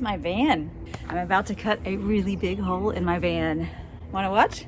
my van. I'm about to cut a really big hole in my van. Want to watch?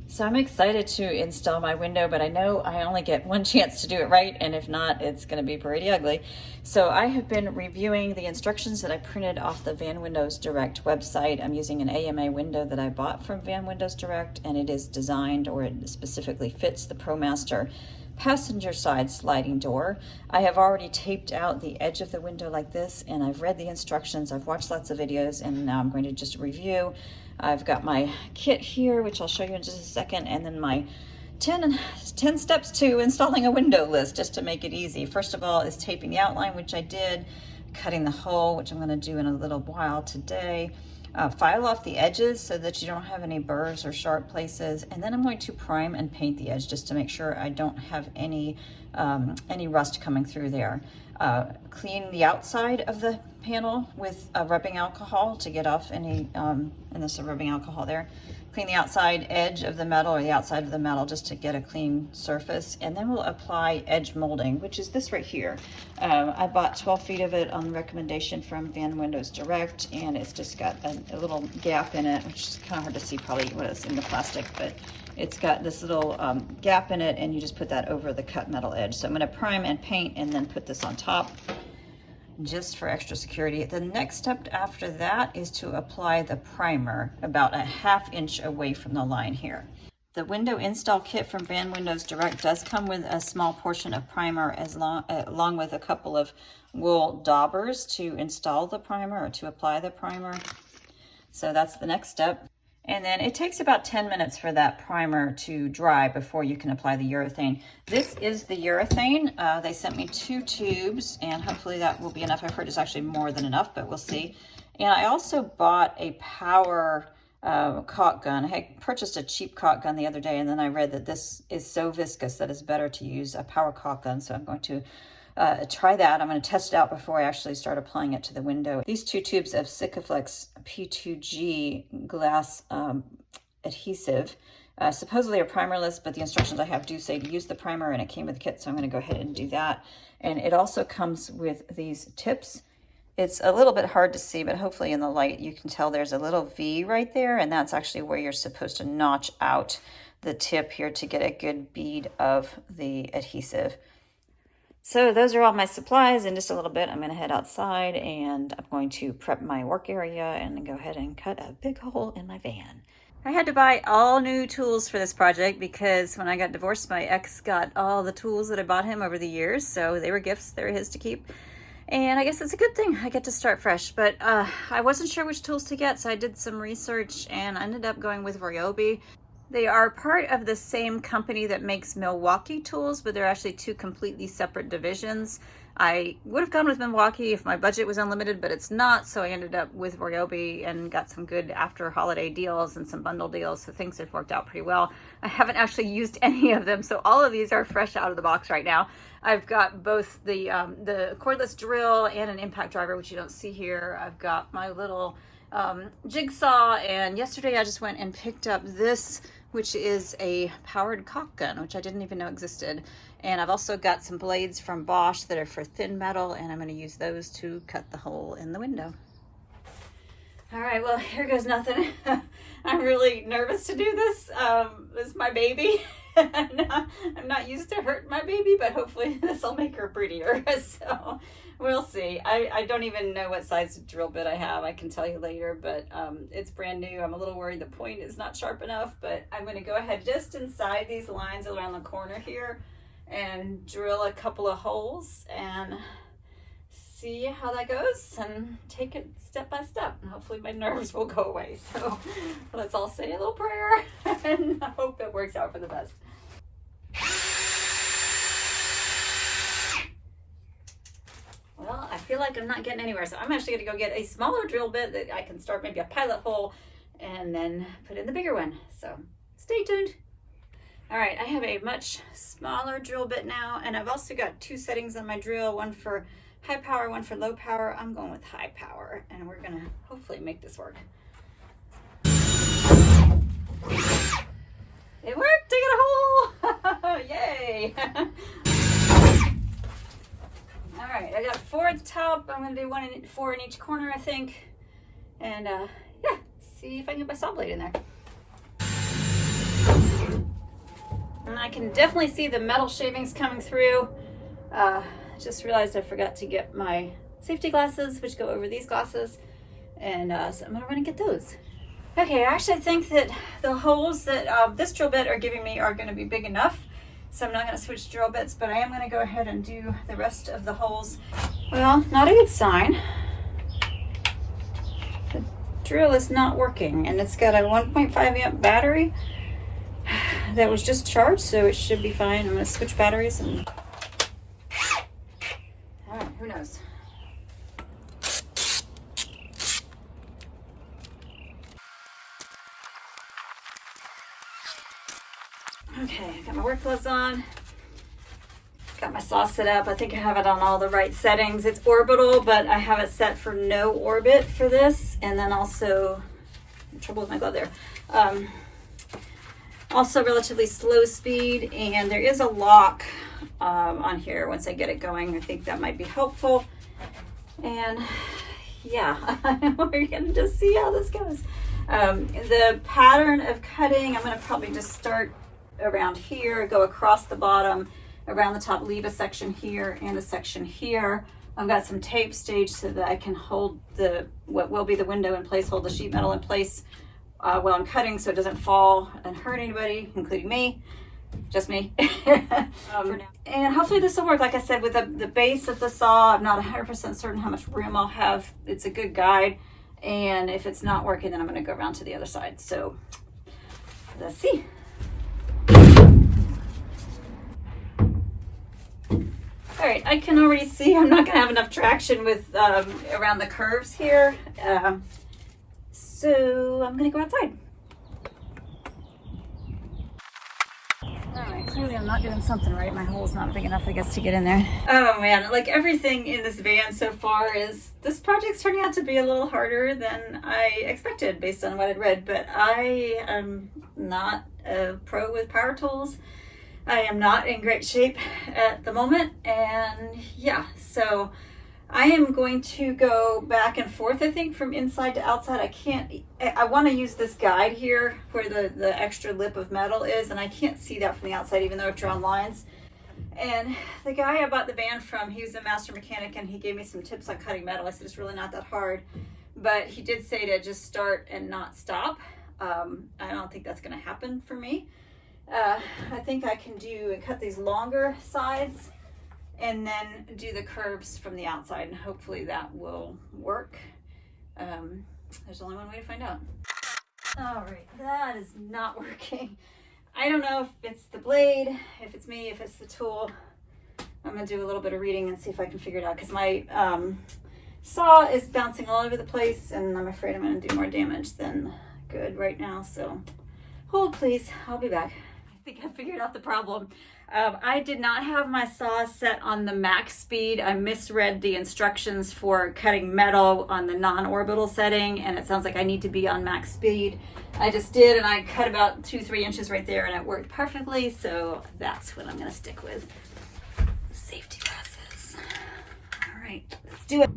So I'm excited to install my window, but I know I only get one chance to do it right, and if not, it's going to be pretty ugly. So I have been reviewing the instructions that I printed off the Van Windows Direct website. I'm using an AMA window that I bought from Van Windows Direct, and it is designed, or it specifically fits the Promaster passenger side sliding door. I have already taped out the edge of the window like this, and I've read the instructions. I've watched lots of videos, and now I'm going to just review. I've got my kit here, which I'll show you in just a second, and then my 10 steps to installing a window list, just to make it easy. First of all is taping the outline, which I did, cutting the hole, which I'm going to do in a little while today. File off the edges so that you don't have any burrs or sharp places, and then I'm going to prime and paint the edge just to make sure I don't have any rust coming through there. Clean the outside of the panel with rubbing alcohol to get off any, and there's some rubbing alcohol there. Clean the outside edge of the metal, or the outside of the metal, just to get a clean surface, and then we'll apply edge molding, which is this right here. I bought 12 feet of it on recommendation from Van Windows Direct, and it's just got a little gap in it, which is kind of hard to see probably what is in the plastic, but it's got this little gap in it, and you just put that over the cut metal edge. So I'm going to prime and paint and then put this on top just for extra security. The next step after that is to apply the primer about a ½ inch away from the line here. The window install kit from Van Windows Direct does come with a small portion of primer along with a couple of wool daubers to install the primer, or to apply the primer. So that's the next step. And then it takes about 10 minutes for that primer to dry before you can apply the urethane. This is the urethane. They sent me 2 tubes, and hopefully that will be enough. I've heard it's actually more than enough, but we'll see. And I also bought a power caulk gun. I purchased a cheap caulk gun the other day, and then I read that this is so viscous that it's better to use a power caulk gun. So I'm going to try that. I'm going to test it out before I actually start applying it to the window. These 2 tubes of Sikaflex P2G glass adhesive supposedly are primerless, but the instructions I have do say to use the primer, and it came with the kit, so I'm going to go ahead and do that. And it also comes with these tips. It's a little bit hard to see, but hopefully in the light you can tell there's a little V right there, and that's actually where you're supposed to notch out the tip here to get a good bead of the adhesive. So those are all my supplies. In just a little bit, I'm going to head outside, and I'm going to prep my work area and go ahead and cut a big hole in my van. I had to buy all new tools for this project because when I got divorced, my ex got all the tools that I bought him over the years. So they were gifts. They were his to keep. And I guess it's a good thing. I get to start fresh. But I wasn't sure which tools to get, so I did some research and I ended up going with Ryobi. They are part of the same company that makes Milwaukee tools, but they're actually 2 completely separate divisions. I would have gone with Milwaukee if my budget was unlimited, but it's not, so I ended up with Ryobi and got some good after holiday deals and some bundle deals, so things have worked out pretty well. I haven't actually used any of them, so all of these are fresh out of the box right now. I've got both the cordless drill and an impact driver, which you don't see here. I've got my little jigsaw, and yesterday I just went and picked up this, which is a powered caulk gun, which I didn't even know existed. And I've also got some blades from Bosch that are for thin metal, and I'm going to use those to cut the hole in the window. All right, well, here goes nothing. I'm really nervous to do this. This is my baby. I'm not used to hurting my baby, but hopefully this will make her prettier. So we'll see. I don't even know what size drill bit I have. I can tell you later, but it's brand new. I'm a little worried the point is not sharp enough, but I'm going to go ahead just inside these lines around the corner here and drill a couple of holes and see how that goes, and take it step by step, and hopefully my nerves will go away. So let's all say a little prayer and hope it works out for the best. Well, I feel like I'm not getting anywhere, so I'm actually going to go get a smaller drill bit that I can start maybe a pilot hole and then put in the bigger one. So stay tuned. All right, I have a much smaller drill bit now, and I've also got 2 settings on my drill, one for high power, one for low power. I'm going with high power, and we're gonna hopefully make this work. It worked, I got a hole! Yay! All right, I got 4 at the top. I'm gonna do 4 in each corner, I think. and yeah, see if I can get my saw blade in there. And I can definitely see the metal shavings coming through. Just realized I forgot to get my safety glasses, which go over these glasses, and so I'm gonna run and get those. Okay, I actually think that the holes that this drill bit are giving me are gonna be big enough, so I'm not gonna switch drill bits, but I am gonna go ahead and do the rest of the holes. Well, not a good sign. The drill is not working, and it's got a 1.5 amp battery that was just charged, so it should be fine. I'm gonna switch batteries and who knows? Okay, got my work gloves on. Got my saw set up. I think I have it on all the right settings. It's orbital, but I have it set for no orbit for this. And then also, trouble with my glove there. Also relatively slow speed, and there is a lock on here once I get it going. I think that might be helpful. And yeah, we're gonna just see how this goes. The pattern of cutting, I'm gonna probably just start around here, go across the bottom, around the top, leave a section here and a section here. I've got some tape staged so that I can hold what will be the window in place, hold the sheet metal in place while I'm cutting, so it doesn't fall and hurt anybody, including me, just me. And hopefully this will work. Like I said, with the base of the saw, I'm not 100% certain how much room I'll have. It's a good guide, and if it's not working, then I'm going to go around to the other side. So let's see. All right, I can already see I'm not going to have enough traction with around the curves here. So I'm going to go outside. All right, clearly I'm not doing something right. My hole's not big enough, I guess, to get in there. Oh man, like everything in this van so far this project's turning out to be a little harder than I expected based on what I'd read, but I am not a pro with power tools. I am not in great shape at the moment, and yeah, so I am going to go back and forth, I think, from inside to outside. I want to use this guide here where the extra lip of metal is, and I can't see that from the outside, even though I've drawn lines. And the guy I bought the van from, he was a master mechanic, and he gave me some tips on cutting metal. I said, it's really not that hard, but he did say to just start and not stop. I don't think that's going to happen for me. I think I can cut these longer sides and then do the curves from the outside, and hopefully that will work. There's only one way to find out. All right, that is not working. I don't know if it's the blade, if it's me, if it's the tool. I'm gonna do a little bit of reading and see if I can figure it out, because my saw is bouncing all over the place, and I'm afraid I'm gonna do more damage than good right now. So hold please, I'll be back. I think I figured out the problem. I did not have my saw set on the max speed. I misread the instructions for cutting metal on the non-orbital setting, and it sounds like I need to be on max speed. I just did, and I cut about 2-3 inches right there, and it worked perfectly, so that's what I'm gonna stick with. Safety glasses. All right, let's do it.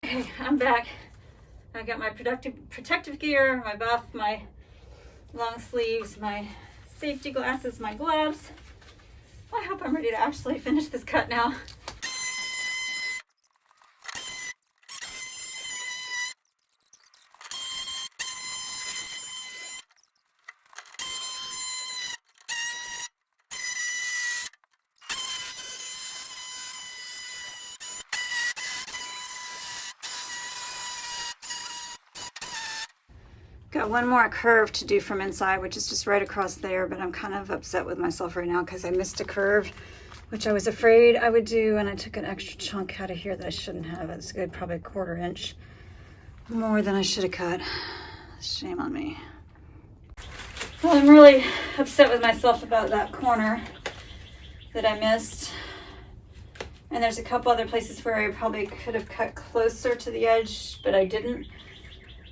Okay, I'm back. I got my protective gear, my buff, my long sleeves, my safety glasses, my gloves. I hope I'm ready to actually finish this cut now. Got one more curve to do from inside, which is just right across there, but I'm kind of upset with myself right now because I missed a curve, which I was afraid I would do, and I took an extra chunk out of here that I shouldn't have. It's good, probably a 1/4 inch more than I should have cut. Shame on me. Well, I'm really upset with myself about that corner that I missed. And there's a couple other places where I probably could have cut closer to the edge, but I didn't.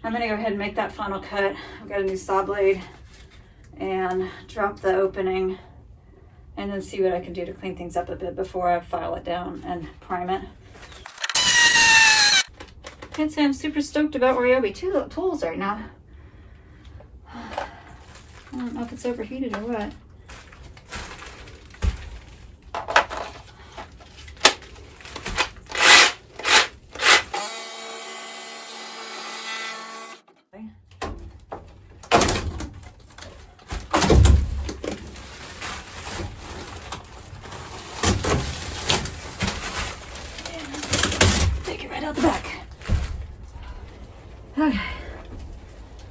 I'm gonna go ahead and make that final cut. I've got a new saw blade and drop the opening and then see what I can do to clean things up a bit before I file it down and prime it. Can't say I'm super stoked about Ryobi tools right now. I don't know if it's overheated or what. Take it right out the back. Okay.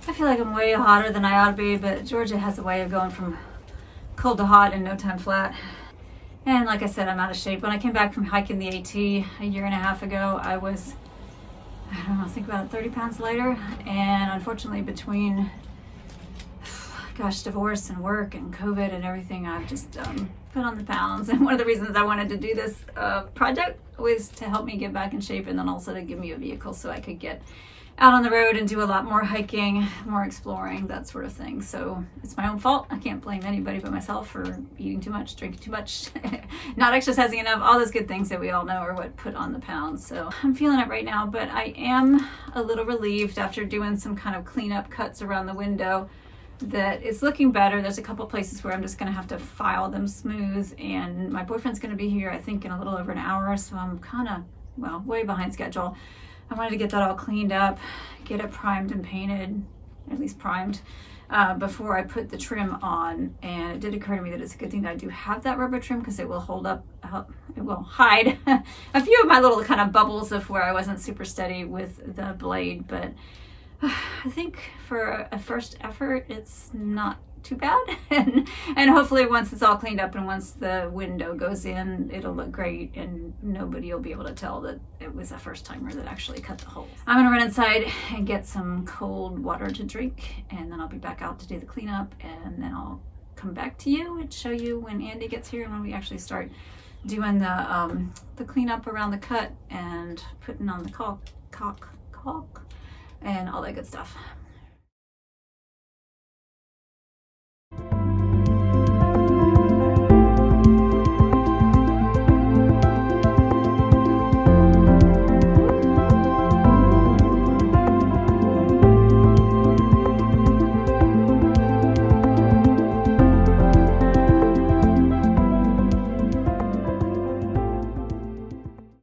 I feel like I'm way hotter than I ought to be, but Georgia has a way of going from cold to hot in no time flat. And like I said, I'm out of shape. When I came back from hiking the AT a year and a half ago, I was, I don't know, I think about 30 pounds lighter. And unfortunately, between, gosh, divorce and work and COVID and everything, I've just put on the pounds. And one of the reasons I wanted to do this project was to help me get back in shape, and then also to give me a vehicle so I could get out on the road and do a lot more hiking, more exploring, that sort of thing. So it's my own fault. I can't blame anybody but myself for eating too much, drinking too much, not exercising enough, all those good things that we all know are what put on the pounds. So I'm feeling it right now, but I am a little relieved after doing some kind of cleanup cuts around the window that it's looking better. There's a couple places where I'm just gonna have to file them smooth, and my boyfriend's gonna be here, I think, in a little over an hour, so I'm kind of, well, way behind schedule. I wanted to get that all cleaned up, get it primed and painted, at least primed, before I put the trim on. And it did occur to me that it's a good thing that I do have that rubber trim, because it will hold up, it will hide a few of my little kind of bubbles of where I wasn't super steady with the blade. But I think for a first effort, it's not too bad. and hopefully once it's all cleaned up and once the window goes in, it'll look great and nobody will be able to tell that it was a first timer that actually cut the hole. I'm gonna run inside and get some cold water to drink, and then I'll be back out to do the cleanup, and then I'll come back to you and show you when Andy gets here and when we actually start doing the cleanup around the cut and putting on the caulk and all that good stuff.